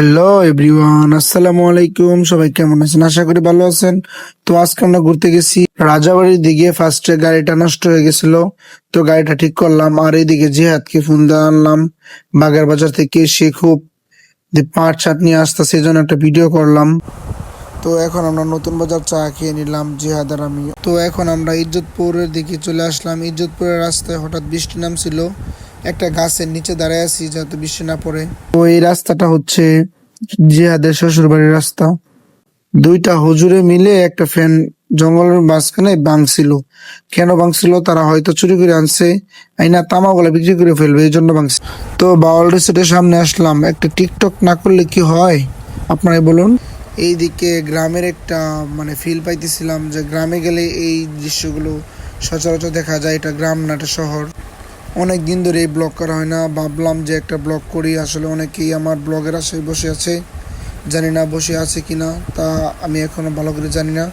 Hello everyone, আসসালামু আলাইকুম। সবাই কেমন আছেন? আশা করি ভালো আছেন। তো আজকে আমরা ঘুরতে গেছি রাজাবাড়ির দিকে। ফার্স্টে গাড়িটা নষ্ট হয়ে গেছিল, তো গাড়িটা ঠিক করলাম। আর এইদিকে জিহাদকে ফোন দিয়ে আনলাম বাগের বাজার থেকে। সে খুব পাট চাট নিয়ে আসতে, সেই জন্য একটা ভিডিও করলাম। তো এখন আমরা নতুন বাজার চা খেয়ে নিলাম জিহাদ আর আমি। তো এখন আমরা ইজ্জতপুরের দিকে চলে আসলাম। ইজ্জতপুরের রাস্তায় হঠাৎ বৃষ্টি নামছিল, একটা গাছের নিচে দাঁড়ায় আছি যাতে বৃষ্টি না পড়ে। তো এই রাস্তাটা হচ্ছে জিহাদের শ্বশুর বাড়ির রাস্তা। দুইটা হুজুরে মিলে একটা ফ্যান জঙ্গলের মাঝখানে ভাঙছিল। কেন ভাঙছিল? তারা হয়তো চুরি করে আনছে, আইনা তামাগুলা বিক্রি করে ফেলবে, এই জন্য ভাঙছে। তো বাওয়াল রিসোর্টের সামনে আসলাম। একটা টিকটক না করলে কি হয় আপনারাই বলুন। এইদিকে গ্রামের একটা ফিল পাইতেছিলাম, যে গ্রামে গেলে এই দৃশ্যগুলো সচরাচর দেখা যায়। এটা গ্রাম না, এটা শহর। অনেক দিন ধরে এই ব্লগ করা হয় না, ভাবলাম যে একটা ব্লগ করি। আসলে অনেকেই আমার ব্লগের আশায় বসে আছে, জানি না বসে আছে কিনা, তা আমি এখনো ভালো করে জানি না।